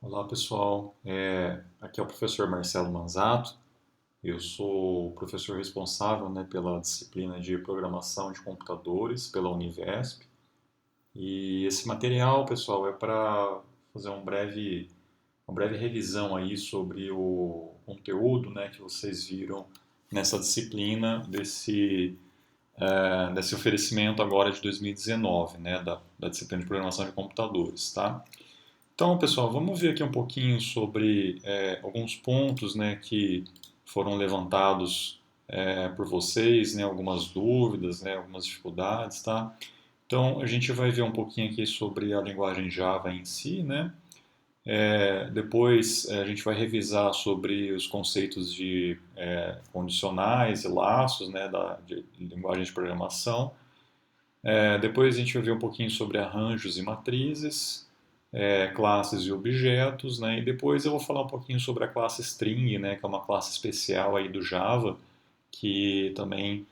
Olá pessoal, aqui é o professor Marcelo Manzato. Eu sou o professor responsável, né, pela disciplina de programação de computadores pela Univesp. E esse material, pessoal, é para fazer uma breve revisão aí sobre o conteúdo, né, que vocês viram nessa disciplina desse oferecimento agora de 2019, né, da disciplina de programação de computadores, tá? Então, pessoal, vamos ver aqui um pouquinho sobre alguns pontos, né, que foram levantados por vocês, né, algumas dúvidas, né, algumas dificuldades, tá? Então, a gente vai ver um pouquinho aqui sobre a linguagem Java em si, né? Depois, a gente vai revisar sobre os conceitos de condicionais e laços, né, de linguagem de programação. Depois a gente vai ver um pouquinho sobre arranjos e matrizes, classes e objetos, né? E depois eu vou falar um pouquinho sobre a classe string, né? Que é uma classe especial aí do Java, que também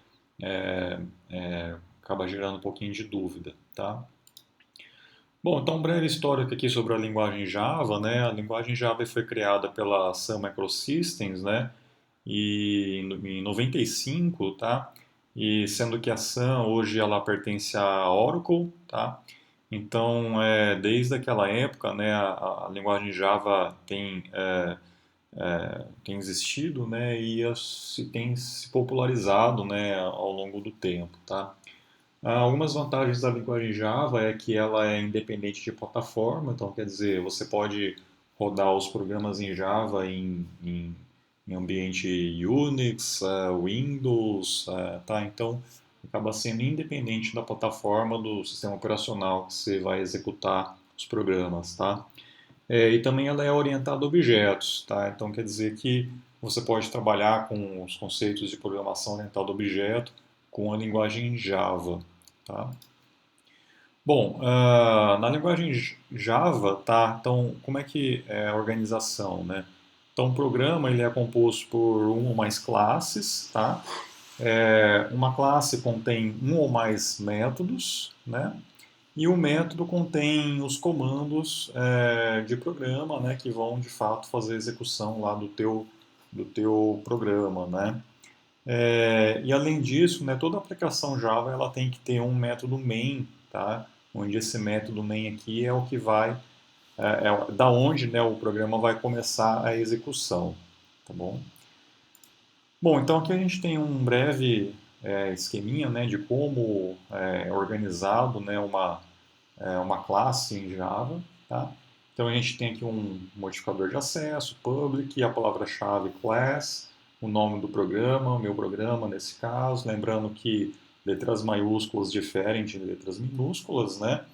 acaba gerando um pouquinho de dúvida, tá? Bom, então um breve histórico aqui sobre a linguagem Java, né? A linguagem Java foi criada pela Sun Microsystems, né? E em 95, tá? E sendo que a Sun hoje ela pertence à Oracle, tá? Então, desde aquela época, né, a linguagem Java tem existido, né, e tem se popularizado, né, ao longo do tempo, tá? Algumas vantagens da linguagem Java é que ela é independente de plataforma, então quer dizer, você pode rodar os programas em Java em ambiente Unix, Windows, tá? Então acaba sendo independente da plataforma do sistema operacional que você vai executar os programas, tá? E também ela é orientada a objetos, tá? Então quer dizer que você pode trabalhar com os conceitos de programação orientada a objeto com a linguagem Java, tá? Bom, na linguagem Java, tá? Então, como é que é a organização, né? Então, o programa ele é composto por uma ou mais classes, tá? Uma classe contém um ou mais métodos, né? E o método contém os comandos de programa, né? Que vão, de fato, fazer a execução lá do teu programa, né? E além disso, né, toda aplicação Java ela tem que ter um método main, tá? Onde esse método main aqui é o que vai, da onde, né, o programa vai começar a execução, tá bom? Bom, então aqui a gente tem um breve esqueminha, né, de como é organizado, né, uma classe em Java, tá? Então a gente tem aqui um modificador de acesso, public, a palavra-chave class, o nome do programa, meu programa nesse caso, lembrando que letras maiúsculas diferem de letras minúsculas, né?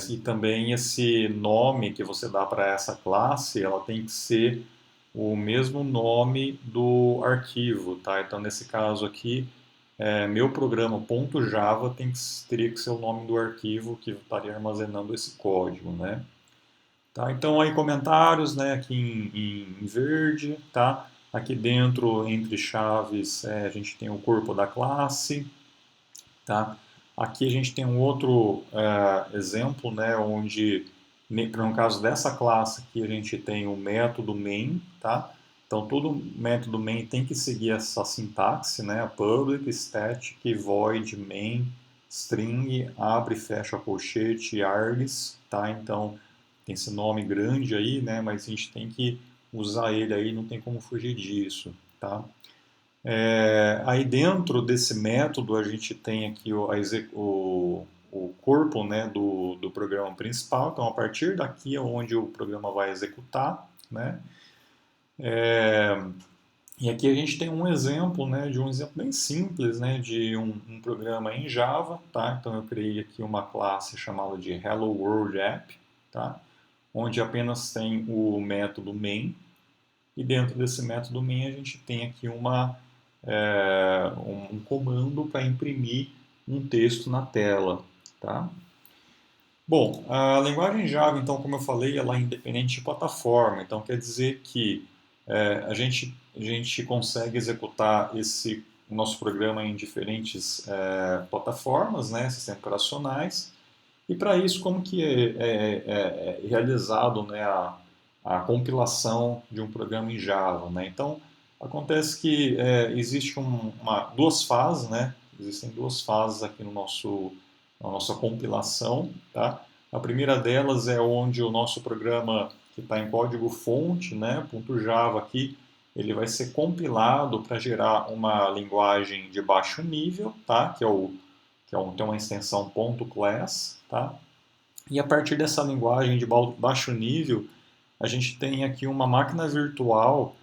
E também esse nome que você dá para essa classe, ela tem que ser o mesmo nome do arquivo, tá? Então nesse caso aqui, meu programa.java teria que ser o nome do arquivo que estaria armazenando esse código, né? Tá? Então aí comentários, né, aqui em verde, tá? Aqui dentro, entre chaves, a gente tem o corpo da classe, tá? Aqui a gente tem um outro exemplo, né, onde, no caso dessa classe aqui, a gente tem o método main, tá? Então, todo método main tem que seguir essa sintaxe, né? Public, static, void, main, string, abre e fecha colchete, args, tá? Então, tem esse nome grande aí, né? Mas a gente tem que usar ele aí, não tem como fugir disso, tá? Aí dentro desse método a gente tem aqui o corpo, né, do programa principal. Então a partir daqui é onde o programa vai executar, né? E aqui a gente tem um exemplo, né, de um exemplo bem simples, né, de um programa em Java, tá? Então eu criei aqui uma classe chamada de Hello World App, tá? Onde apenas tem o método main, e dentro desse método main a gente tem aqui um comando para imprimir um texto na tela, tá? Bom, a linguagem Java, então, como eu falei, ela é independente de plataforma. Então, quer dizer que a gente consegue executar esse nosso programa em diferentes plataformas, né, sistemas operacionais. E para isso, como que é realizado, né, a compilação de um programa em Java, né? Então, acontece que existe duas fases, né? Existem duas fases aqui na nossa compilação, tá? A primeira delas é onde o nosso programa que está em código-fonte, né, .java aqui, ele vai ser compilado para gerar uma linguagem de baixo nível, tá? Tem uma extensão .class, tá? E a partir dessa linguagem de baixo nível, a gente tem aqui uma máquina virtual,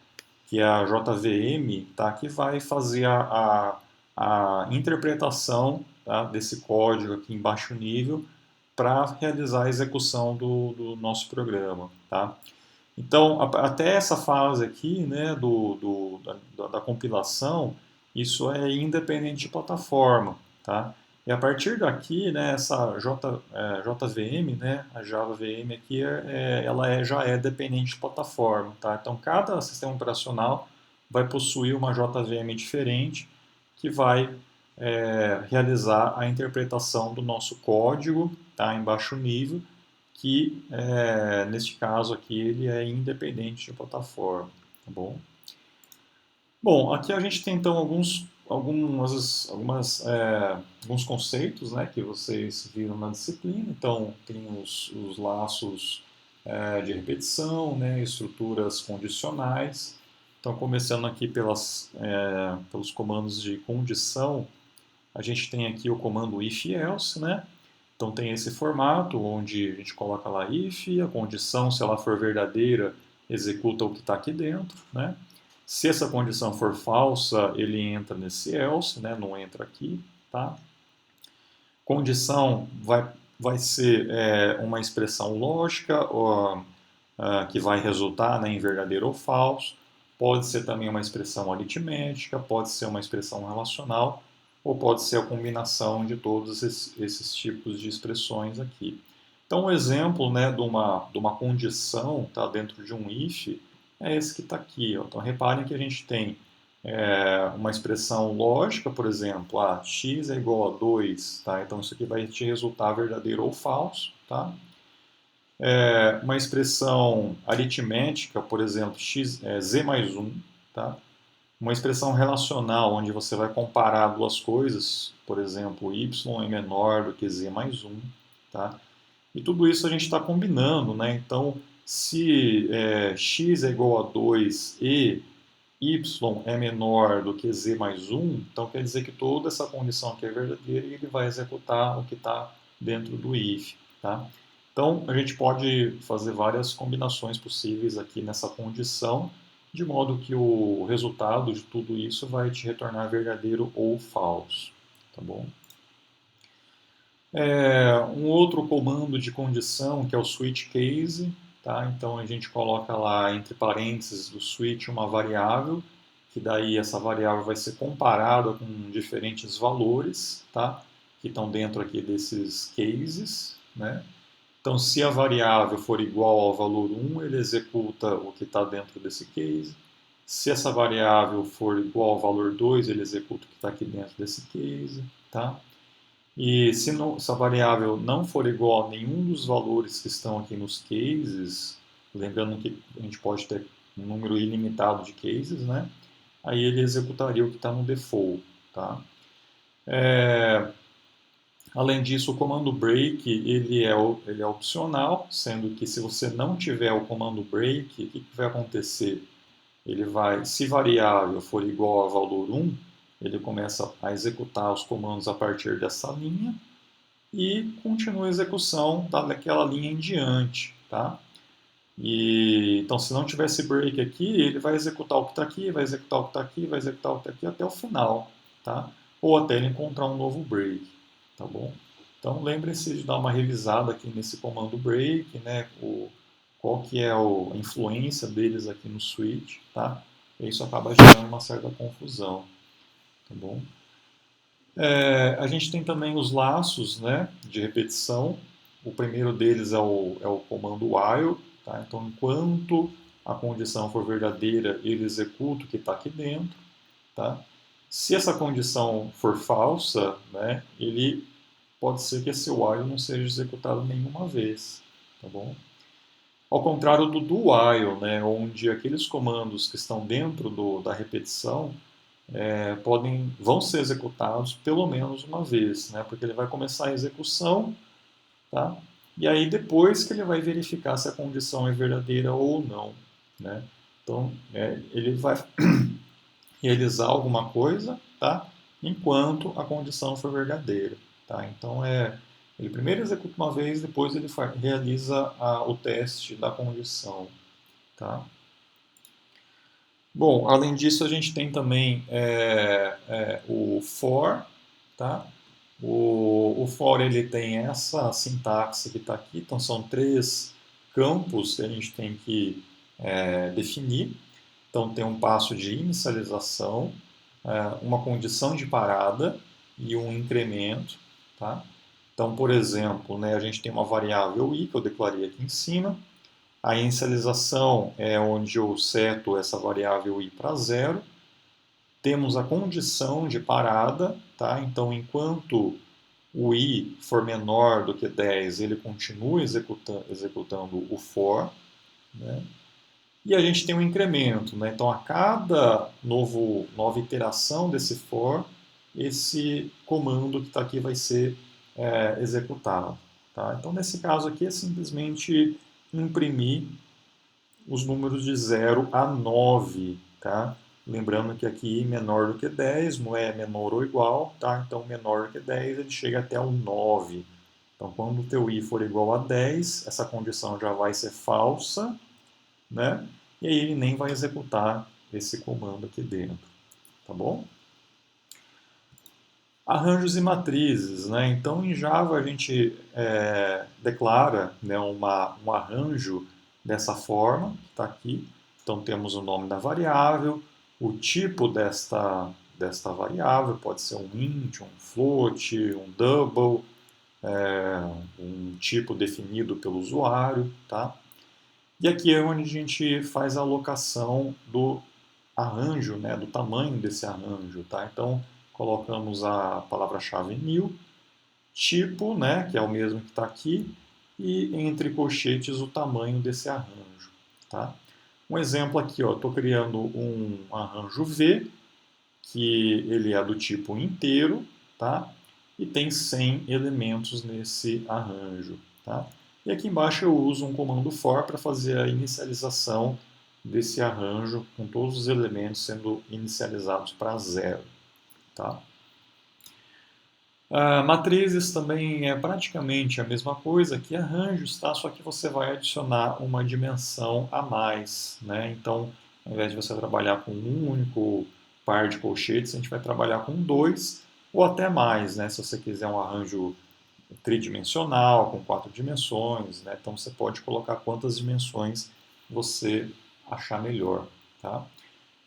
que é a JVM, tá? Que vai fazer a interpretação, tá? Desse código aqui em baixo nível para realizar a execução do nosso programa. Tá? Então, até essa fase aqui, né, da compilação, isso é independente de plataforma, tá? E a partir daqui, né, essa JVM, né, a Java VM aqui, já é dependente de plataforma, tá? Então, cada sistema operacional vai possuir uma JVM diferente que vai realizar a interpretação do nosso código, tá, em baixo nível, que neste caso aqui ele é independente de plataforma, tá bom? Bom, aqui a gente tem então alguns conceitos, né, que vocês viram na disciplina. Então tem os laços de repetição, né, estruturas condicionais. Então começando aqui pelos comandos de condição, a gente tem aqui o comando if-else, né? Então tem esse formato onde a gente coloca lá if, a condição, se ela for verdadeira, executa o que está aqui dentro, né? Se essa condição for falsa, ele entra nesse else, né? Não entra aqui, tá? Condição vai ser uma expressão lógica que vai resultar, né, em verdadeiro ou falso. Pode ser também uma expressão aritmética, pode ser uma expressão relacional, ou pode ser a combinação de todos esses tipos de expressões aqui. Então, um exemplo, né, de uma condição, tá, dentro de um if é esse que está aqui. Ó. Então, reparem que a gente tem uma expressão lógica, por exemplo, x é igual a 2, tá? Então, isso aqui vai te resultar verdadeiro ou falso, tá? Uma expressão aritmética, por exemplo, z mais 1, tá? Uma expressão relacional, onde você vai comparar duas coisas, por exemplo, y é menor do que z mais 1, tá? E tudo isso a gente está combinando, né? Então, se x é igual a 2 e y é menor do que z mais 1, então quer dizer que toda essa condição aqui é verdadeira e ele vai executar o que está dentro do if, tá? Então, a gente pode fazer várias combinações possíveis aqui nessa condição, de modo que o resultado de tudo isso vai te retornar verdadeiro ou falso, tá bom? Um outro comando de condição que é o switch case, tá? Então a gente coloca lá entre parênteses do switch uma variável, que daí essa variável vai ser comparada com diferentes valores, tá? Que estão dentro aqui desses cases, né? Então, se a variável for igual ao valor 1, ele executa o que está dentro desse case. Se essa variável for igual ao valor 2, ele executa o que está aqui dentro desse case, tá? E se a variável não for igual a nenhum dos valores que estão aqui nos cases, lembrando que a gente pode ter um número ilimitado de cases, né? Aí ele executaria o que está no default, tá? Além disso, o comando break ele é opcional, sendo que se você não tiver o comando break, o que vai acontecer? Se variável for igual a valor 1, ele começa a executar os comandos a partir dessa linha e continua a execução daquela linha em diante, tá? Então, se não tivesse break aqui, ele vai executar o que está aqui, vai executar o que está aqui, vai executar o que está aqui até o final, tá? Ou até ele encontrar um novo break, tá bom? Então, lembre-se de dar uma revisada aqui nesse comando break, né? Qual que é a influência deles aqui no switch, tá? E isso acaba gerando uma certa confusão, tá bom? A gente tem também os laços, né, de repetição. O primeiro deles é o comando while. Tá? Então, enquanto a condição for verdadeira, ele executa o que está aqui dentro. Tá? Se essa condição for falsa, né, pode ser que esse while não seja executado nenhuma vez. Tá bom? Ao contrário do while, né, onde aqueles comandos que estão dentro da repetição vão ser executados pelo menos uma vez, né, porque ele vai começar a execução, tá? E aí depois que ele vai verificar se a condição é verdadeira ou não, né? Então ele vai realizar alguma coisa, tá? Enquanto a condição for verdadeira, tá? Então ele primeiro executa uma vez, depois ele realiza o teste da condição, tá? Bom, além disso a gente tem também o for, tá? O for ele tem essa sintaxe que está aqui, então são três campos que a gente tem que definir. Então tem um passo de inicialização, uma condição de parada e um incremento, tá? Então, por exemplo, né, a gente tem uma variável i que eu declarei aqui em cima. A inicialização é onde eu seto essa variável i para zero. Temos a condição de parada, tá? Então, enquanto o i for menor do que 10, ele continua executando o for, né? E a gente tem um incremento, né? Então, a cada nova iteração desse for, esse comando que está aqui vai ser executado. Tá? Então, nesse caso aqui, é simplesmente imprimir os números de 0 a 9. Tá? Lembrando que aqui menor do que 10 não é menor ou igual. Tá? Então, menor do que 10 ele chega até o 9. Então, quando o teu i for igual a 10, essa condição já vai ser falsa, né? E aí ele nem vai executar esse comando aqui dentro, tá bom? Arranjos e matrizes, né? Então em Java a gente declara, né, um arranjo dessa forma, que está aqui. Então temos o nome da variável, o tipo desta variável, pode ser um int, um float, um double, um tipo definido pelo usuário, tá? E aqui é onde a gente faz a alocação do arranjo, né, do tamanho desse arranjo. Tá? Então, colocamos a palavra-chave new, tipo, né, que é o mesmo que está aqui, e entre colchetes o tamanho desse arranjo. Tá? Um exemplo aqui, estou criando um arranjo V, que ele é do tipo inteiro, tá? E tem 100 elementos nesse arranjo, tá? E aqui embaixo eu uso um comando for para fazer a inicialização desse arranjo com todos os elementos sendo inicializados para zero, tá? Matrizes também é praticamente a mesma coisa que arranjos, tá? Só que você vai adicionar uma dimensão a mais, né? Então, ao invés de você trabalhar com um único par de colchetes, a gente vai trabalhar com dois ou até mais, né? Se você quiser um arranjo tridimensional, com 4 dimensões, né? Então você pode colocar quantas dimensões você achar melhor, tá?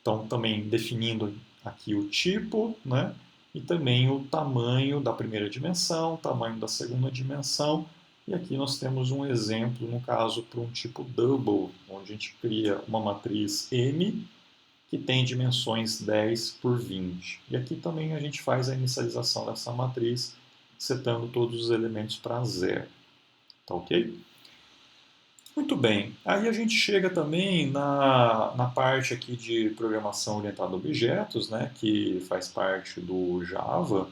Então, também definindo aqui o tipo, né? E também o tamanho da primeira dimensão, o tamanho da segunda dimensão. E aqui nós temos um exemplo, no caso, para um tipo double, onde a gente cria uma matriz M que tem dimensões 10 por 20. E aqui também a gente faz a inicialização dessa matriz, setando todos os elementos para zero. Tá ok? Muito bem. Aí a gente chega também na parte aqui de programação orientada a objetos, né, que faz parte do Java,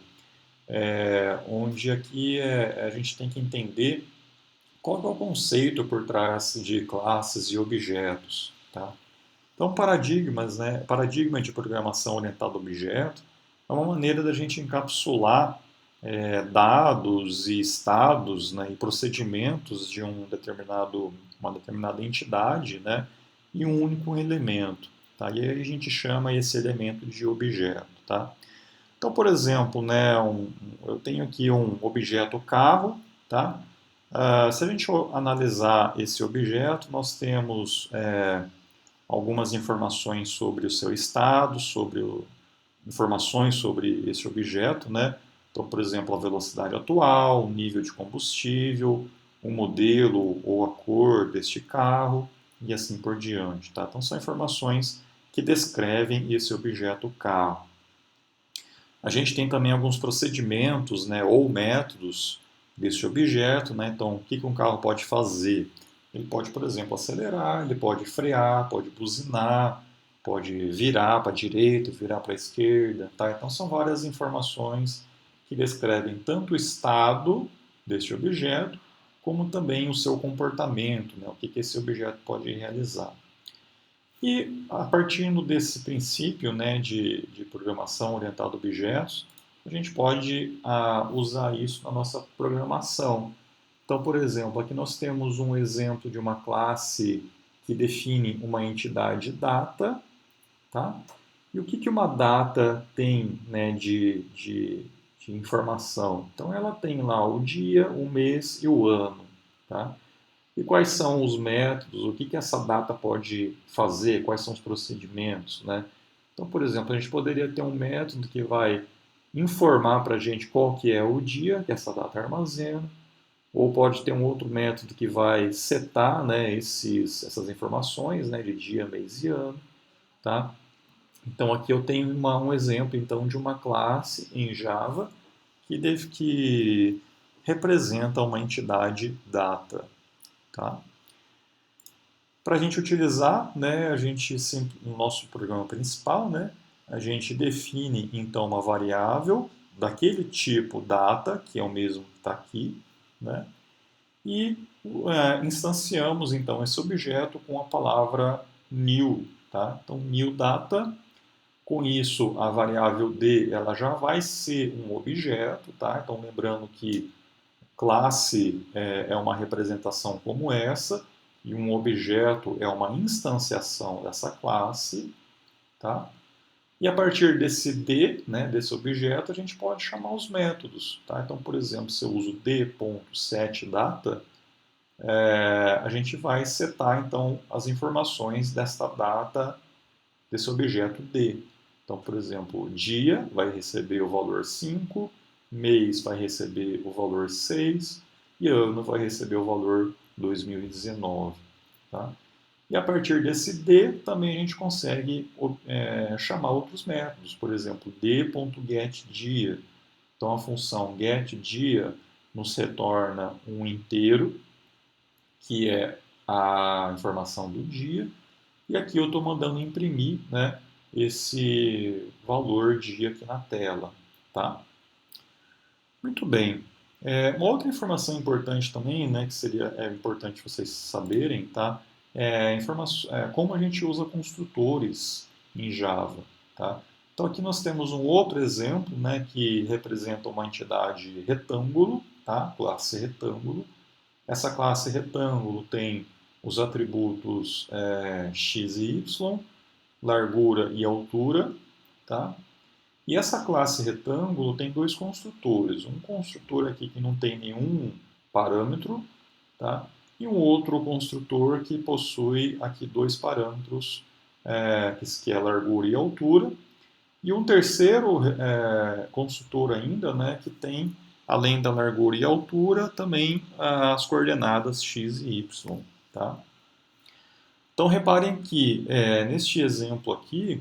onde aqui a gente tem que entender qual é o conceito por trás de classes e objetos. Tá? Então, paradigma de programação orientada a objeto é uma maneira da gente encapsular dados e estados, né, e procedimentos de uma determinada entidade, né, em um único elemento. Tá? E aí a gente chama esse elemento de objeto. Tá? Então, por exemplo, né, eu tenho aqui um objeto carro. Tá? Se a gente analisar esse objeto, nós temos algumas informações sobre o seu estado, informações sobre esse objeto, né? Então, por exemplo, a velocidade atual, o nível de combustível, o modelo ou a cor deste carro e assim por diante, tá? Então, são informações que descrevem esse objeto carro. A gente tem também alguns procedimentos, né, ou métodos desse objeto, né? Então, o que um carro pode fazer? Ele pode, por exemplo, acelerar, ele pode frear, pode buzinar, pode virar para a direita, virar para a esquerda, tá? Então são várias informações que descrevem tanto o estado deste objeto, como também o seu comportamento, né? O que esse objeto pode realizar. E a partir desse princípio, né, de programação orientada a objetos, a gente pode usar isso na nossa programação. Então, por exemplo, aqui nós temos um exemplo de uma classe que define uma entidade data, tá? E o que uma data tem, né, de informação? Então, ela tem lá o dia, o mês e o ano, tá? E quais são os métodos, o que essa data pode fazer, quais são os procedimentos, né? Então, por exemplo, a gente poderia ter um método que vai informar para a gente qual que é o dia que essa data armazena, ou pode ter um outro método que vai setar, né, essas informações, né, de dia, mês e ano, tá? Então aqui eu tenho um exemplo então de uma classe em Java que representa uma entidade data, tá? Para a gente utilizar, né, a gente sempre, no nosso programa principal, né, a gente define então uma variável daquele tipo data, que é o mesmo que está aqui, né, e instanciamos então esse objeto com a palavra new, tá? Então new data, com isso a variável d ela já vai ser um objeto, tá? Então lembrando que classe é uma representação como essa e um objeto é uma instanciação dessa classe, tá? E a partir desse d, né, desse objeto, a gente pode chamar os métodos, tá? Então, por exemplo, se eu uso d.setData, a gente vai setar então as informações desta data, desse objeto D. Então, por exemplo, dia vai receber o valor 5, mês vai receber o valor 6 e ano vai receber o valor 2019. Tá? E a partir desse D também a gente consegue chamar outros métodos, por exemplo, d.getDia. Então a função getDia nos retorna um inteiro, que é a informação do dia, e aqui eu estou mandando imprimir, né, esse valor dia aqui na tela. Tá? Muito bem. Uma outra informação importante também, né, que seria importante vocês saberem, tá? Como a gente usa construtores em Java. Tá? Então aqui nós temos um outro exemplo, né, que representa uma entidade retângulo, tá? Classe retângulo. Essa classe retângulo tem os atributos x e y, largura e altura, tá? E essa classe retângulo tem dois construtores. Um construtor aqui que não tem nenhum parâmetro, tá? E um outro construtor que possui aqui dois parâmetros, que é a largura e a altura. E um terceiro construtor ainda, né, que tem, além da largura e altura, também as coordenadas x e y. Tá? Então reparem que neste exemplo aqui,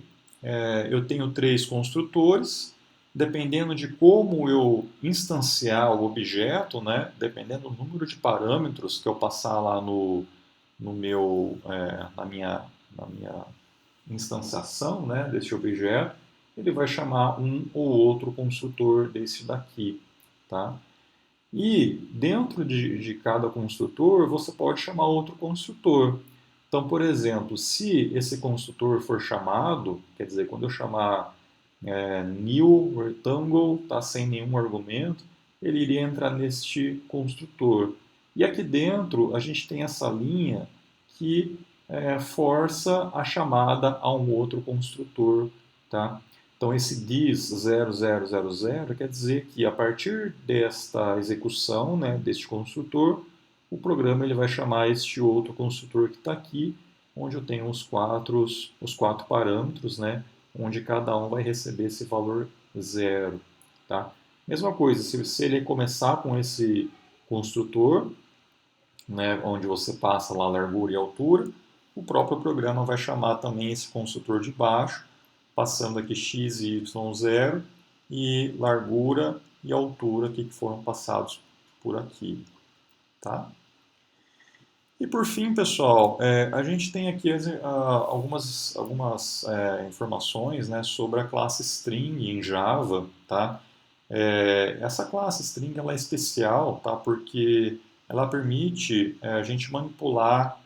eu tenho três construtores, dependendo de como eu instanciar o objeto, né, dependendo do número de parâmetros que eu passar lá no meu, na minha instanciação, né, desse objeto, ele vai chamar um ou outro construtor desse daqui. Tá? E dentro de cada construtor, você pode chamar outro construtor. Então, por exemplo, se esse construtor for chamado, quer dizer, quando eu chamar new rectangle, tá, sem nenhum argumento, ele iria entrar neste construtor. E aqui dentro a gente tem essa linha que força a chamada a um outro construtor. Tá? Então, esse dis 0000 quer dizer que a partir desta execução, né, deste construtor, o programa ele vai chamar este outro construtor que está aqui, onde eu tenho os quatro parâmetros, né, onde cada um vai receber esse valor zero. Tá? Mesma coisa, se ele começar com esse construtor, né, onde você passa lá a largura e altura, o próprio programa vai chamar também esse construtor de baixo, passando aqui x e y zero e largura e altura aqui que foram passados por aqui. Tá? E por fim, pessoal, a gente tem aqui algumas informações, né, sobre a classe string em Java, tá? Essa classe string ela é especial, tá? Porque ela permite a gente manipular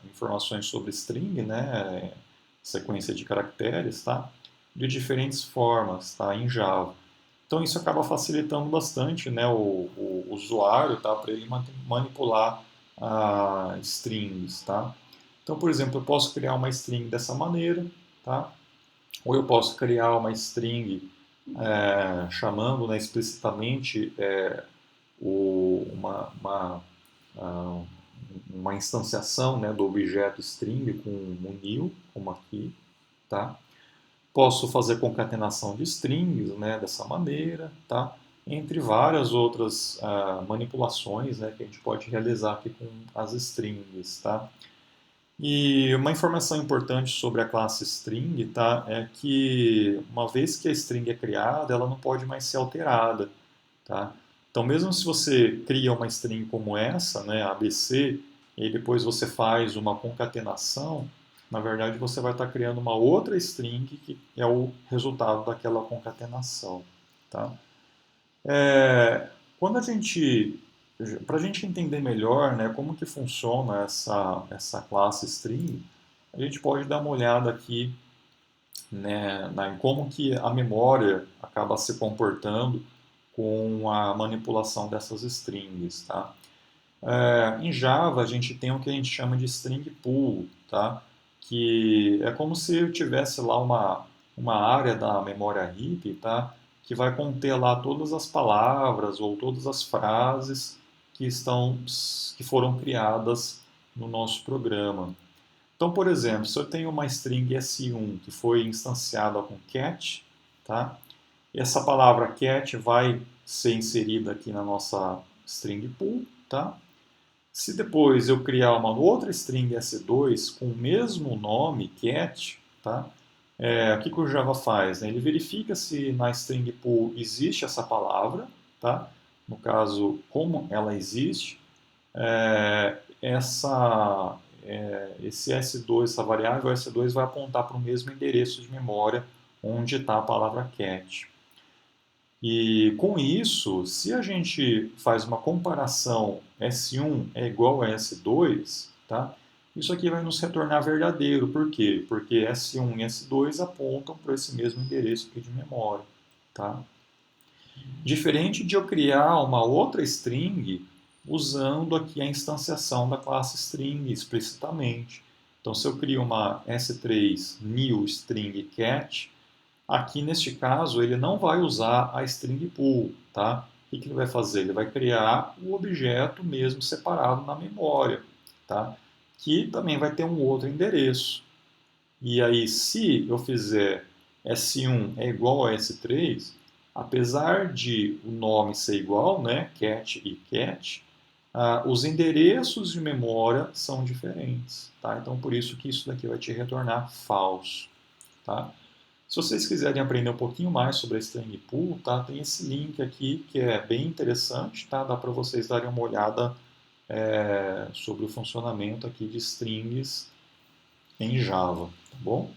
informações sobre string, né? Sequência de caracteres, tá? De diferentes formas, tá? Em Java. Então isso acaba facilitando bastante, né, o usuário, tá? Para ele manipular strings, tá? Então, por exemplo, eu posso criar uma string dessa maneira, tá? Ou eu posso criar uma string chamando, né, explicitamente uma, ah, uma instanciação, né, do objeto string com um new, como aqui, tá? Posso fazer concatenação de strings, né, dessa maneira, tá? Entre várias outras manipulações, né, que a gente pode realizar aqui com as strings, tá? E uma informação importante sobre a classe string, tá, é que uma vez que a string é criada, ela não pode mais ser alterada, tá? Então, mesmo se você cria uma string como essa, né, ABC, e depois você faz uma concatenação, na verdade você vai estar criando uma outra string que é o resultado daquela concatenação, tá? É, quando a gente, para a gente entender melhor, né, como que funciona essa classe string, a gente pode dar uma olhada aqui, né, em como que a memória acaba se comportando com a manipulação dessas strings, tá? Em Java a gente tem o que a gente chama de string pool, tá? Que é como se eu tivesse lá uma área da memória heap, tá? Que vai conter lá todas as palavras ou todas as frases que foram criadas no nosso programa. Então, por exemplo, se eu tenho uma string S1 que foi instanciada com cat, tá? E essa palavra cat vai ser inserida aqui na nossa string pool, tá? Se depois eu criar uma outra string S2 com o mesmo nome, cat, tá? O que o Java faz? Né? Ele verifica se na string pool existe essa palavra, tá? No caso, como ela existe, esse S2, essa variável S2 vai apontar para o mesmo endereço de memória onde está a palavra cat. E com isso, se a gente faz uma comparação S1 é igual a S2, tá? Isso aqui vai nos retornar verdadeiro. Por quê? Porque S1 e S2 apontam para esse mesmo endereço aqui de memória, tá? Diferente de eu criar uma outra string usando aqui a instanciação da classe string explicitamente. Então, se eu crio uma S3 new string cat, aqui neste caso ele não vai usar a string pool, tá? O que ele vai fazer? Ele vai criar o objeto mesmo separado na memória, tá? Que também vai ter um outro endereço. E aí, se eu fizer S1 é igual a S3, apesar de o nome ser igual, né, cat e cat, os endereços de memória são diferentes, tá? Então, por isso que isso daqui vai te retornar falso, tá? Se vocês quiserem aprender um pouquinho mais sobre a string pool, tá, tem esse link aqui que é bem interessante, tá? Dá para vocês darem uma olhada sobre o funcionamento aqui de strings em Java, tá bom?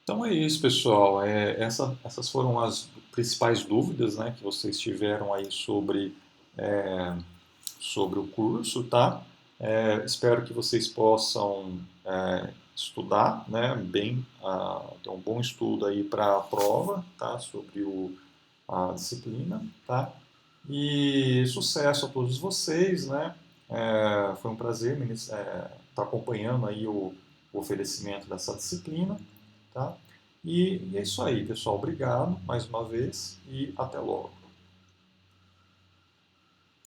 Então é isso, pessoal. Essas foram as principais dúvidas, né, que vocês tiveram aí sobre o curso, tá? Espero que vocês possam estudar, né, bem, ter um bom estudo aí para a prova, tá? Sobre a disciplina, tá? E sucesso a todos vocês, né? Foi um prazer estar acompanhando aí o oferecimento dessa disciplina, tá? E é isso aí, pessoal. Obrigado mais uma vez e até logo.